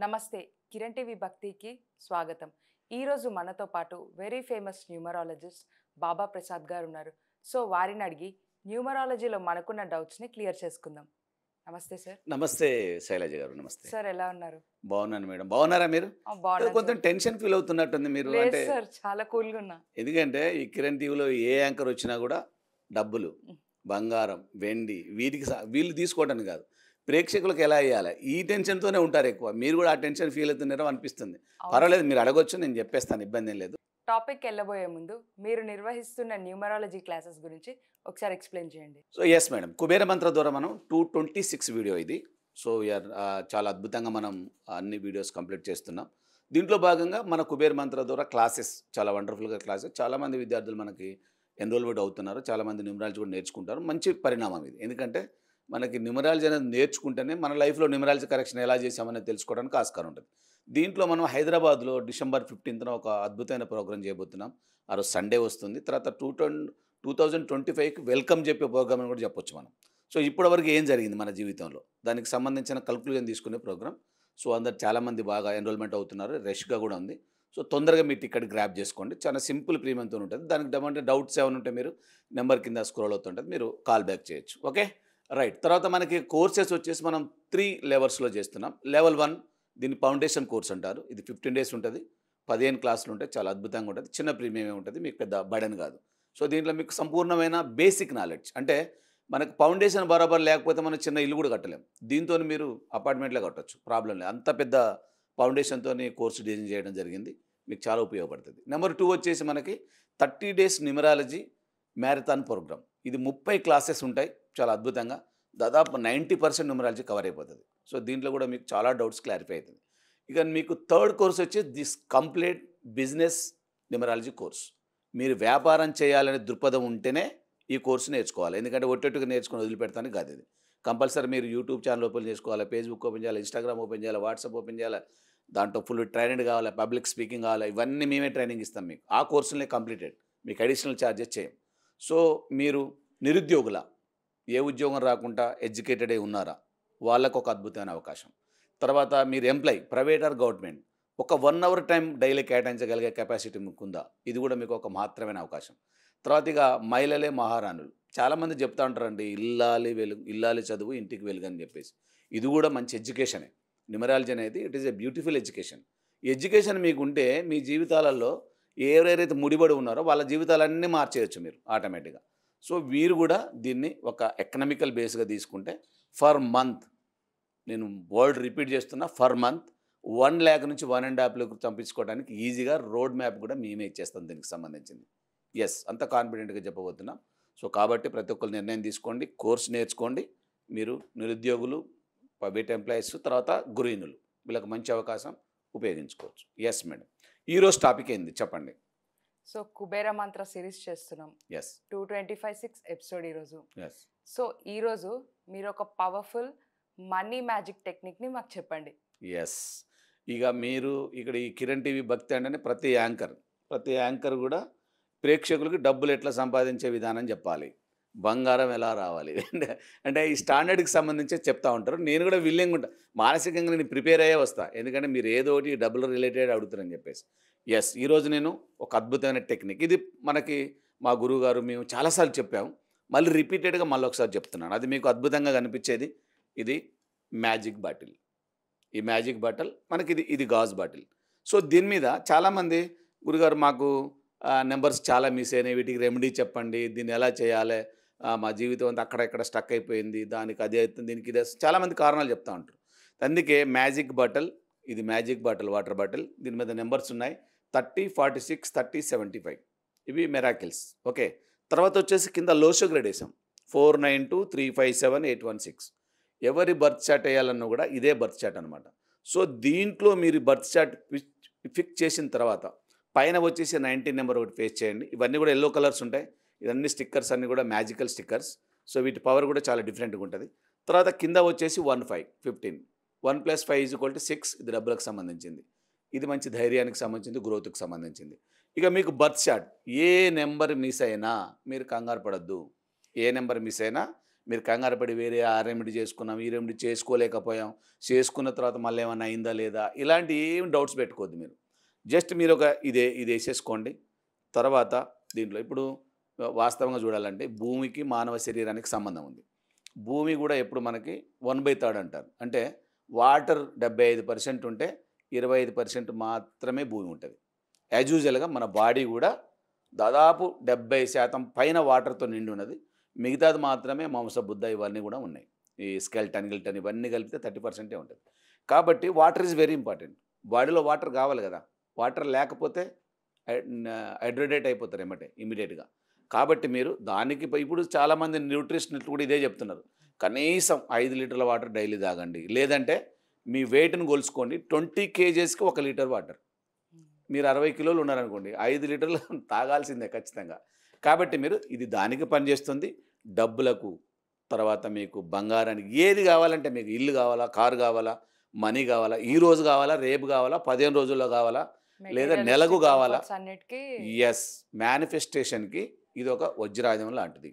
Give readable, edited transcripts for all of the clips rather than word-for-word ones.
నమస్తే కిరణ్ టీవీ భక్తికి స్వాగతం. ఈరోజు మనతో పాటు వెరీ ఫేమస్ న్యూమరాలజిస్ట్ బాబా ప్రసాద్ గారు ఉన్నారు. సో వారిని అడిగి న్యూమరాలజీలో మనకున్న డౌట్స్ని క్లియర్ చేసుకుందాం. నమస్తే సార్. నమస్తే శైలజ గారు. నమస్తే. సార్ ఎలా ఉన్నారు? బాగున్నాను మేడం. బాగున్నారా మీరు? బాగున్నాను కొంచెం సార్. టెన్షన్ ఫీల్ అవుతున్నట్టుంది మీరు. లేదు అంటే సార్, చాలా కూల్గా ఉన్నా. ఎందుకంటే ఈ కిరణ్ టీవీలో ఏ యాంకర్ వచ్చినా కూడా డబ్బులు, బంగారం, వెండి వీళ్ళు తీసుకోవడానికి కాదు, ప్రేక్షకులకు ఎలా ఇవ్వాలి ఈ టెన్షన్తోనే ఉంటారు ఎక్కువ. మీరు కూడా ఆ టెన్షన్ ఫీల్ అవుతున్నారో అనిపిస్తుంది. అవును. పర్వాలేదు, మీరు అడగొచ్చు, నేను చెప్పేస్తాను, ఇబ్బంది ఏం లేదు. టాపిక్ వెళ్ళబోయే ముందు మీరు నిర్వహిస్తున్న న్యూమరాలజీ క్లాసెస్ గురించి ఒకసారి ఎక్స్ప్లెయిన్ చేయండి. సో ఎస్ మేడం, కుబేర మంత్ర ద్వారా మనం 226 వీడియో ఇది. సో వీఆర్ చాలా అద్భుతంగా మనం అన్ని వీడియోస్ కంప్లీట్ చేస్తున్నాం. దీంట్లో భాగంగా మన కుబేర మంత్ర ద్వారా క్లాసెస్ చాలా వండర్ఫుల్గా క్లాసెస్, చాలామంది విద్యార్థులు మనకి ఎన్రోల్మెంట్ అవుతున్నారు, చాలామంది న్యూమరాలజీ కూడా నేర్చుకుంటారు. మంచి పరిణామం ఇది. ఎందుకంటే మనకి న్యూమరాలజీ అనేది నేర్చుకుంటేనే మన లైఫ్లో న్యూమరాలజీ కరెక్షన్ ఎలా చేసామనేది తెలుసుకోవడానికి ఆస్కారం ఉంటుంది. దీంట్లో మనం హైదరాబాద్లో December 15న ఒక అద్భుతమైన ప్రోగ్రామ్ చేయబోతున్నాం. ఆ రోజు సండే వస్తుంది. తర్వాత 2025కి వెల్కమ్ చెప్పే ప్రోగ్రామ్ అని కూడా చెప్పొచ్చు మనం. సో ఇప్పటివరకు ఏం జరిగింది మన జీవితంలో, దానికి సంబంధించిన కల్క్యులేషన్ తీసుకునే ప్రోగ్రామ్. సో అందరు చాలామంది బాగా ఎన్రోల్మెంట్ అవుతున్నారు, రష్గా కూడా ఉంది. సో తొందరగా మీ టికెట్ గ్రాప్ చేసుకోండి. చాలా సింపుల్ ప్రీమియంతో ఉంటుంది. దానికి ఏమంటే డౌట్స్ ఏమైనా ఉంటే మీరు నెంబర్ కింద స్క్రోల్ అవుతుంటుంది, మీరు కాల్ బ్యాక్ చేయొచ్చు. Okay right. తర్వాత మనకి కోర్సెస్ వచ్చేసి మనం 3 లెవెల్స్లో చేస్తున్నాం. లెవెల్ 1 దీన్ని ఫౌండేషన్ కోర్స్ అంటారు. ఇది 15 డేస్ ఉంటుంది, 15 క్లాసులు ఉంటాయి, చాలా అద్భుతంగా ఉంటుంది. చిన్న ప్రీమియమే ఉంటుంది, మీకు పెద్ద బర్డెన్ కాదు. సో దీంట్లో మీకు సంపూర్ణమైన బేసిక్ నాలెడ్జ్, అంటే మనకు ఫౌండేషన్ బరాబర్ లేకపోతే మనం చిన్న ఇల్లు కూడా కట్టలేం. దీంతో మీరు అపార్ట్మెంట్లో కట్టచ్చు, ప్రాబ్లం లేదు. అంత పెద్ద ఫౌండేషన్తో కోర్సు డిజైన్ చేయడం జరిగింది, మీకు చాలా ఉపయోగపడుతుంది. నెంబర్ 2 వచ్చేసి మనకి 30 డేస్ న్యూమరాలజీ మ్యారథాన్ ప్రోగ్రామ్. ఇది 30 క్లాసెస్ ఉంటాయి, చాలా అద్భుతంగా. దాదాపు 90% న్యూమరాలజీ కవర్ అయిపోతుంది. సో దీంట్లో కూడా మీకు చాలా డౌట్స్ క్లారిఫై అవుతుంది. ఇక మీకు 3rd కోర్స్ వచ్చి this complete business numerology course. మీరు వ్యాపారం చేయాలనే దృక్పథం ఉంటేనే ఈ కోర్సు నేర్చుకోవాలి. ఎందుకంటే ఒట్టొట్టుగా నేర్చుకుని వదిలిపెడతాను కాదు ఇది. కంపల్సరీ మీరు యూట్యూబ్ ఛానల్ ఓపెన్ చేసుకోవాలి, ఫేస్బుక్ ఓపెన్ చేయాలి, ఇన్స్టాగ్రామ్ ఓపెన్ చేయాలి, వాట్సాప్ ఓపెన్ చేయాలి. దాంట్లో ఫుల్ ట్రైనింగ్ కావాలి, పబ్లిక్ స్పీకింగ్ కావాలి, ఇవన్నీ మేమే ట్రైనింగ్ ఇస్తాం మీకు. ఆ కోర్సులనే కంప్లీటెడ్, మీకు అడిషనల్ ఛార్జెస్ చేయం. సో మీరు నిరుద్యోగుల, ఏ ఉద్యోగం రాకుండా ఎడ్యుకేటెడ్ అయి ఉన్నారా, వాళ్ళకు ఒక అద్భుతమైన అవకాశం. తర్వాత మీరు ఎంప్లాయ్, ప్రైవేట్ ఆర్ గవర్నమెంట్, ఒక 1 అవర్ టైం డైలీ కేటాయించగలిగే కెపాసిటీ మీకు ఉందా, ఇది కూడా మీకు ఒక మహత్తరమైన అవకాశం. తర్వాత ఇక మహిళలే మహారాణులు, చాలామంది చెప్తా ఉంటారండి, ఇల్లాలి చదువు ఇంటికి వెలుగు అని చెప్పేసి. ఇది కూడా మంచి ఎడ్యుకేషనే. న్యూమరాలజీ అనేది it is a beautiful education. ఈ ఎడ్యుకేషన్ మీకు ఉంటే మీ జీవితాలలో ఎవరైతే ముడిపడి ఉన్నారో వాళ్ళ జీవితాలన్నీ మార్చేయచ్చు మీరు ఆటోమేటిక్గా. సో వీరు కూడా దీన్ని ఒక ఎకనామికల్ బేస్గా తీసుకుంటే ఫర్ మంత్, నేను వర్డ్ రిపీట్ చేస్తున్నా, ఫర్ మంత్ 1 lakh నుంచి 1.5 lakh చంపించుకోవడానికి ఈజీగా రోడ్ మ్యాప్ కూడా మేమే ఇచ్చేస్తాం దీనికి సంబంధించింది. ఎస్, అంత కాన్ఫిడెంట్గా చెప్పబోతున్నాం. సో కాబట్టి ప్రతి ఒక్కరు నిర్ణయం తీసుకోండి, కోర్స్ నేర్చుకోండి. మీరు నిరుద్యోగులు, ప్రైవేట్ ఎంప్లాయీస్, తర్వాత గృహిణులు, వీళ్ళకి మంచి అవకాశం ఉపయోగించుకోవచ్చు. ఎస్ మేడం, ఈరోజు టాపిక్ ఏంది చెప్పండి. సో కుబేర మంత్ర సిరీస్ చేస్తున్నాం. ఎస్ 225 ఎపిసోడ్ ఈరోజు. ఎస్ సో ఈరోజు మీరు ఒక పవర్ఫుల్ మనీ మ్యాజిక్ టెక్నిక్ని మాకు చెప్పండి. ఎస్, ఇక మీరు ఇక్కడ ఈ కిరణ్ టీవీ భక్తి అంటే ప్రతి యాంకర్ కూడా ప్రేక్షకులకి డబ్బులు ఎట్లా సంపాదించే విధానం చెప్పాలి, బంగారం ఎలా రావాలి అంటే ఈ స్టాండర్డ్కి సంబంధించి చెప్తా ఉంటారు. నేను కూడా విల్లింగ్ ఉంటా, మానసికంగా నేను ప్రిపేర్ అయ్యే వస్తా, ఎందుకంటే మీరు ఏదో ఒకటి డబ్బులు రిలేటెడ్ అడుగుతారని చెప్పేసి. ఎస్, ఈరోజు నేను ఒక అద్భుతమైన టెక్నిక్, ఇది మనకి మా గురువుగారు మేము చాలాసార్లు చెప్పాము, మళ్ళీ రిపీటెడ్గా మళ్ళీ ఒకసారి చెప్తున్నాను, అది మీకు అద్భుతంగా కనిపించేది. ఇది మ్యాజిక్ బాటిల్. ఈ మ్యాజిక్ బాటిల్ మనకి ఇది గాజ్ బాటిల్. సో దీని మీద చాలామంది, గురుగారు మాకు నెంబర్స్ చాలా మిస్ అయినాయి, వీటికి రెమెడీ చెప్పండి, దీన్ని ఎలా చేయాలి, మా జీవితం అంతా అక్కడెక్కడ స్టక్ అయిపోయింది, దానికి అదే అవుతుంది, దీనికి ఇదే, చాలామంది కారణాలు చెప్తా ఉంటారు. అందుకే మ్యాజిక్ బాటిల్, ఇది మ్యాజిక్ బాటిల్, వాటర్ బాటిల్, దీని మీద నెంబర్స్ ఉన్నాయి 30, 46, 30, 75. ఇవి మెరాకిల్స్. ఓకే, తర్వాత వచ్చేసి కింద లోషో గ్రేడేషన్ 492 357 816. ఎవరి బర్త్ చార్ట్ వేయాలన్నా కూడా ఇదే బర్త్ చార్ట్ అనమాట. సో దీంట్లో మీరు బర్త్ చార్ట్ ఫిక్స్ చేసిన తర్వాత పైన వచ్చేసి 19 నెంబర్ ఒకటి ఫేస్ చేయండి. ఇవన్నీ కూడా ఎల్లో కలర్స్ ఉంటాయి, ఇవన్నీ స్టిక్కర్స్ అన్నీ కూడా మ్యాజికల్ స్టిక్కర్స్. సో వీటి పవర్ కూడా చాలా డిఫరెంట్గా ఉంటుంది. తర్వాత కింద వచ్చేసి 1 5 15, 1 + 5 = 6, ఇది డబ్బులకు సంబంధించింది. ఇది మంచి ధైర్యానికి సంబంధించింది, గ్రోత్కి సంబంధించింది. ఇక మీకు బర్త్ చార్ట్ ఏ నెంబర్ మిస్ అయినా మీరు కంగారు పడద్దు, ఏ నెంబర్ మిస్ అయినా మీరు కంగారు పడి వేరే ఆ రెమెడీ చేసుకున్నాం, ఈ రెమెడీ చేసుకోలేకపోయాం, చేసుకున్న తర్వాత మళ్ళీ ఏమన్నా అయిందా లేదా, ఇలాంటి ఏం డౌట్స్ పెట్టుకోవద్దు మీరు. జస్ట్ మీరు ఒక ఇది వేసేసుకోండి. తర్వాత దీంట్లో ఇప్పుడు వాస్తవంగా చూడాలంటే భూమికి మానవ శరీరానికి సంబంధం ఉంది. భూమి కూడా ఎప్పుడు మనకి 1/3 అంటారు. అంటే వాటర్ 75% ఉంటే 25% మాత్రమే భూమి ఉంటుంది. యాజ్ యూజువల్గా మన బాడీ కూడా దాదాపు 70% పైన వాటర్తో నిండి ఉన్నది. మిగతాది మాత్రమే మాంస బుద్ధ ఇవన్నీ కూడా ఉన్నాయి. ఈ స్కెల్టన్ గిల్టన్ ఇవన్నీ కలిపితే 30% ఉంటుంది. కాబట్టి వాటర్ ఈజ్ వెరీ ఇంపార్టెంట్. బాడీలో వాటర్ కావాలి కదా. వాటర్ లేకపోతే హైడ్రేటెడ్ అయిపోతారు ఇమీడియట్గా. కాబట్టి మీరు దానికి ఇప్పుడు చాలామంది న్యూట్రిషనిస్ట్ కూడా ఇదే చెప్తున్నారు. కనీసం 5 లీటర్ల వాటర్ డైలీ తాగండి. లేదంటే మీ వెయిట్ని కొలుసుకోండి. 20 kgsకి 1 లీటర్ వాటర్. మీరు 60 కిలోలు ఉన్నారనుకోండి, 5 లీటర్లు తాగాల్సిందే ఖచ్చితంగా. కాబట్టి మీరు ఇది దానికి పనిచేస్తుంది. డబ్బులకు, తర్వాత మీకు బంగారానికి ఏది కావాలంటే మీకు ఇల్లు కావాలా, కారు కావాలా, మనీ కావాలా, ఈ రోజు కావాలా, రేపు కావాలా, 15 రోజుల్లో కావాలా, లేదా నెలకు కావాలా, ఎస్, మేనిఫెస్టేషన్కి ఇది ఒక వజ్రాయుధం లాంటిది.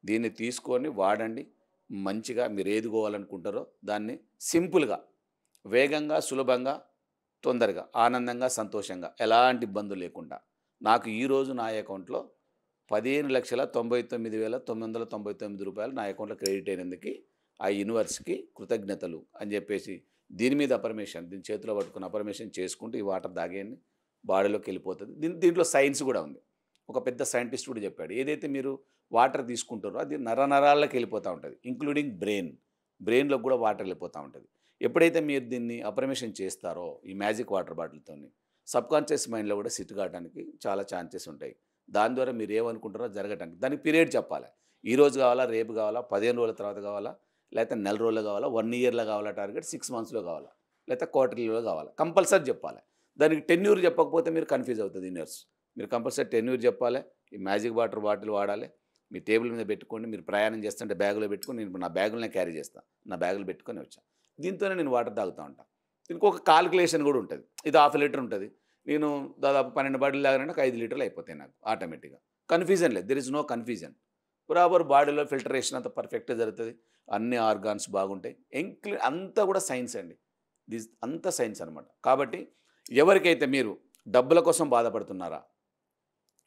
దీన్ని తీసుకొని వాడండి. మంచిగా మీరు ఏది కోవాలనుకుంటారో దాన్ని సింపుల్గా, వేగంగా, సులభంగా, తొందరగా, ఆనందంగా, సంతోషంగా, ఎలాంటి ఇబ్బందులు లేకుండా నాకు ఈరోజు నా అకౌంట్లో 15,99,999 రూపాయలు నా అకౌంట్లో క్రెడిట్ అయినందుకు ఆ యూనివర్స్కి కృతజ్ఞతలు అని చెప్పేసి దీని మీద అపర్మేషన్, దీని చేతిలో పట్టుకుని అపర్మేషన్ చేసుకుంటూ ఈ వాటర్ తాగేయండి, బాడీలోకి వెళ్ళిపోతుంది. దీంట్లో సైన్స్ కూడా ఉంది. ఒక పెద్ద సైంటిస్ట్ కూడా చెప్పాడు, ఏదైతే మీరు వాటర్ తీసుకుంటారో అది నరాలకు వెళ్ళిపోతూ ఉంటుంది, ఇంక్లూడింగ్ బ్రెయిన్లోకి కూడా వాటర్ వెళ్ళిపోతూ ఉంటుంది. ఎప్పుడైతే మీరు దీన్ని అపర్మేషన్ చేస్తారో ఈ మ్యాజిక్ వాటర్ బాటిల్తో, సబ్కాన్షియస్ మైండ్లో కూడా సిట్ కావడానికి చాలా ఛాన్సెస్ ఉంటాయి. దాని ద్వారా మీరు ఏమనుకుంటారో జరగటానికి దానికి పీరియడ్ చెప్పాలి. ఈరోజు కావాలా, రేపు కావాలా, 15 రోజుల తర్వాత కావాలా, లేకపోతే నెల రోజుల్లో కావాలా, 1 ఇయర్లో కావాలా, టార్గెట్ 6 మంత్స్లో కావాలా, లేకపోతే క్వార్టర్లీలో కావాలా, కంపల్సరీ చెప్పాలి. దానికి టెన్యూర్ చెప్పకపోతే మీరు కన్ఫ్యూజ్ అవుతుంది యూనివర్స్. మీరు కంపల్సరీ టెన్యూర్ చెప్పాలి. ఈ మ్యాజిక్ వాటర్ బాటిల్ వాడాలి. మీ టేబుల్ మీద పెట్టుకోండి. మీరు ప్రయాణం చేస్తుంటే బ్యాగులో పెట్టుకొని, నేను నా బ్యాగులనే క్యారీ చేస్తాను, నా బ్యాగులు పెట్టుకొని వచ్చాను. దీంతోనే నేను వాటర్ తాగుతూ ఉంటాను. దీనికి ఒక కాల్కులేషన్ కూడా ఉంటుంది. ఇది 1/2 లీటర్ ఉంటుంది. నేను దాదాపు 12 బాటిల్ తాగినంటే 5 లీటర్లు అయిపోతాయి నాకు ఆటోమేటిక్గా. కన్ఫ్యూజన్ లేదు, దెర్ ఇస్ నో కన్ఫ్యూజన్. బరాబర్ బాడీలో ఫిల్టరేషన్ అంతా పర్ఫెక్ట్గా జరుగుతుంది. అన్ని ఆర్గాన్స్ బాగుంటాయి. అంతా కూడా సైన్స్ అండి. అంతా సైన్స్ అనమాట. కాబట్టి ఎవరికైతే మీరు డబ్బుల కోసం బాధపడుతున్నారా,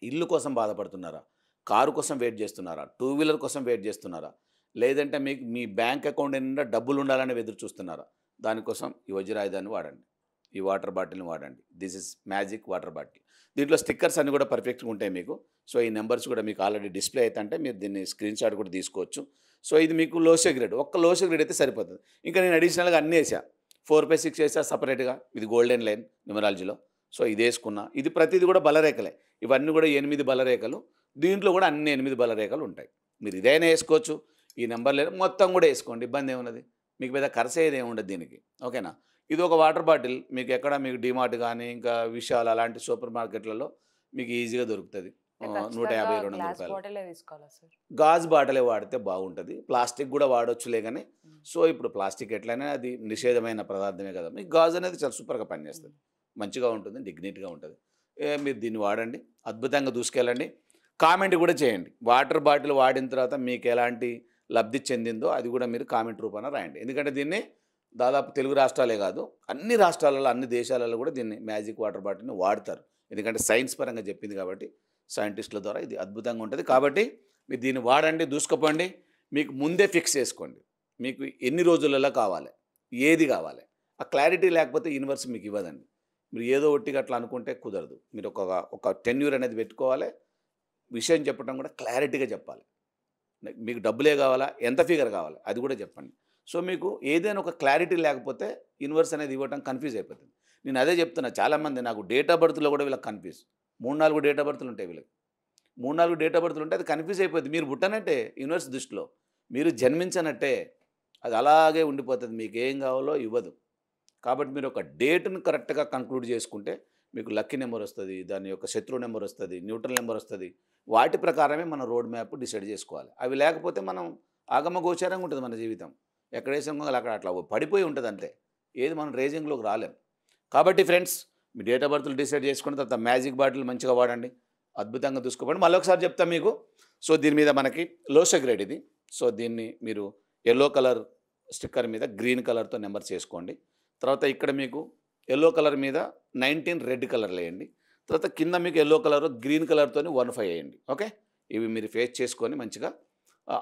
ఇల్లు కోసం బాధపడుతున్నారా, కారు కోసం వెయిట్ చేస్తున్నారా, 2 వీలర్ కోసం వెయిట్ చేస్తున్నారా, లేదంటే మీకు మీ బ్యాంక్ అకౌంట్ నిండా డబ్బులు ఉండాలని ఎదురు చూస్తున్నారా, దానికోసం ఈ వజ్రాయుధాన్ని వాడండి, ఈ వాటర్ బాటిల్ని వాడండి. This is magic water bottle. దీంట్లో స్టిక్కర్స్ అన్నీ కూడా పర్ఫెక్ట్గా ఉంటాయి మీకు. సో ఈ నెంబర్స్ కూడా మీకు ఆల్రెడీ డిస్ప్లే అవుతుంటే మీరు దీన్ని స్క్రీన్ షాట్ కూడా తీసుకోవచ్చు. సో ఇది మీకు లోషో గ్రేడ్, ఒక్క లోషో గ్రేడ్ అయితే సరిపోతుంది. ఇంకా నేను అడిషనల్గా అన్నీ వేసా, 4, 5, 6 వేసా సపరేట్గా. ఇది గోల్డెన్ లైన్ న్యూమరాలజీలో. సో ఇది వేసుకున్నా. ఇది ప్రతిదీ కూడా బలరేఖలే. ఇవన్నీ కూడా 8 బలరేఖలు. దీంట్లో కూడా అన్ని 8 బలరేఖలు ఉంటాయి. మీరు ఇదైనా వేసుకోవచ్చు, ఈ నెంబర్ లేదు మొత్తం కూడా వేసుకోండి, ఇబ్బంది ఏమున్నది. మీకు పెద్ద ఖర్చు అయ్యేది ఏముండదు దీనికి. ఓకేనా. ఇది ఒక వాటర్ బాటిల్ మీకు ఎక్కడ మీకు డిమార్ట్ కానీ ఇంకా విశాల్ అలాంటి సూపర్ మార్కెట్లలో మీకు ఈజీగా దొరుకుతుంది. 150-200 రూపాయలు. గాజు బాటిలే వాడితే బాగుంటుంది. ప్లాస్టిక్ కూడా వాడొచ్చులే కానీ. సో ఇప్పుడు ప్లాస్టిక్ ఎట్లయినా అది నిషేధమైన పదార్థమే కదా. మీకు గాజు అనేది చాలా సూపర్గా పనిచేస్తుంది, మంచిగా ఉంటుంది, డిగ్నిటీగా ఉంటుంది. మీరు దీన్ని వాడండి, అద్భుతంగా దూసుకెళ్ళండి. కామెంట్ కూడా చేయండి. వాటర్ బాటిల్ వాడిన తర్వాత మీకు ఎలాంటి లబ్ధి చెందిందో అది కూడా మీరు కామెంట్ రూపాన రాయండి. ఎందుకంటే దీన్ని దాదాపు తెలుగు రాష్ట్రాలే కాదు అన్ని రాష్ట్రాలలో, అన్ని దేశాలలో కూడా దీన్ని మ్యాజిక్ వాటర్ బాటిల్ని వాడతారు. ఎందుకంటే సైన్స్ పరంగా చెప్పింది కాబట్టి, సైంటిస్టుల ద్వారా ఇది అద్భుతంగా ఉంటుంది. కాబట్టి మీరు దీన్ని వాడండి, దూసుకుపోండి. మీకు ముందే ఫిక్స్ చేసుకోండి మీకు ఎన్ని రోజులలో కావాలి, ఏది కావాలి. ఆ క్లారిటీ లేకపోతే యూనివర్స్ మీకు ఇవ్వదండి. మీరు ఏదో ఒట్టిగా అట్లా అనుకుంటే కుదరదు. మీరు ఒక టెన్యూర్ అనేది పెట్టుకోవాలి. విషయం చెప్పడం కూడా క్లారిటీగా చెప్పాలి. మీకు డబ్బులే కావాలా, ఎంత ఫిగర్ కావాలి అది కూడా చెప్పండి. సో మీకు ఏదైనా ఒక క్లారిటీ లేకపోతే యూనివర్స్ అనేది ఇవ్వటం కన్ఫ్యూజ్ అయిపోతుంది. నేను అదే చెప్తున్నా, చాలామంది నాకు డేట్ ఆఫ్ బర్త్లో కూడా వీళ్ళకి కన్ఫ్యూజ్. 3-4 డేట్ ఆఫ్ బర్త్లు ఉంటాయి వీళ్ళకి. 3-4 డేట్ ఆఫ్ బర్త్లు ఉంటే అది కన్ఫ్యూజ్ అయిపోతుంది. మీరు పుట్టనట్టే యూనివర్స్ దృష్టిలో, మీరు జన్మించనట్టే, అది అలాగే ఉండిపోతుంది. మీకు ఏం కావాలో ఇవ్వదు. కాబట్టి మీరు ఒక డేట్ను కరెక్ట్గా కంక్లూడ్ చేసుకుంటే మీకు లక్కీ నెంబర్ వస్తుంది, దాని యొక్క శత్రు నెంబర్ వస్తుంది, న్యూట్రల్ నెంబర్ వస్తుంది. వాటి ప్రకారమే మన రోడ్ మ్యాప్ డిసైడ్ చేసుకోవాలి. అవి లేకపోతే మనం ఆగమగోచారంగా ఉంటుంది మన జీవితం. ఎక్కడేసాం అక్కడ అట్లా పడిపోయి ఉంటుంది అంతే. ఏది మనం రేజింగ్లోకి రాలేం. కాబట్టి ఫ్రెండ్స్, మీ డేట్ ఆఫ్ బర్త్లు డిసైడ్ చేసుకున్న తర్వాత మ్యాజిక్ బాటిల్ మంచిగా వాడండి, అద్భుతంగా చూసుకోండి. మళ్ళీ ఒకసారి చెప్తాం మీకు. సో దీని మీద మనకి లోషో గ్రేడ్ ఇది. సో దీన్ని మీరు ఎల్లో కలర్ స్టిక్కర్ మీద గ్రీన్ కలర్తో నెంబర్ చేసుకోండి. తర్వాత ఇక్కడ మీకు ఎల్లో కలర్ మీద 19 రెడ్ కలర్లు వేయండి. తర్వాత కింద మీకు ఎల్లో కలర్ గ్రీన్ కలర్తోని 15 వేయండి. ఓకే, ఇవి మీరు ఫేస్ చేసుకొని మంచిగా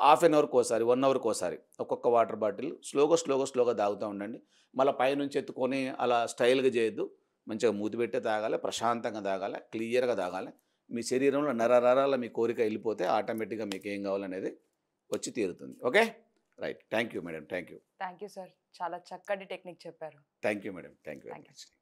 హాఫ్ అన్ అవర్కి ఒకసారి 1 అవర్కి ఒకసారి ఒక్కొక్క వాటర్ బాటిల్ స్లోగా తాగుతూ ఉండండి. మళ్ళీ పైనుంచి ఎత్తుకొని అలా స్టైల్గా చేయొద్దు. మంచిగా మూతి పెట్టే తాగాలి, ప్రశాంతంగా తాగాలి, క్లియర్గా తాగాలి. మీ శరీరంలో నరనరాల మీ కోరిక వెళ్ళిపోతే ఆటోమేటిక్గా మీకు ఏం కావాలనేది వచ్చి తీరుతుంది. Okay, right. Thank you madam. Thank you thank you sir, చాలా చక్కటి టెక్నిక్ చెప్పారు. Thank you madam. Thank you very Thank you. Much.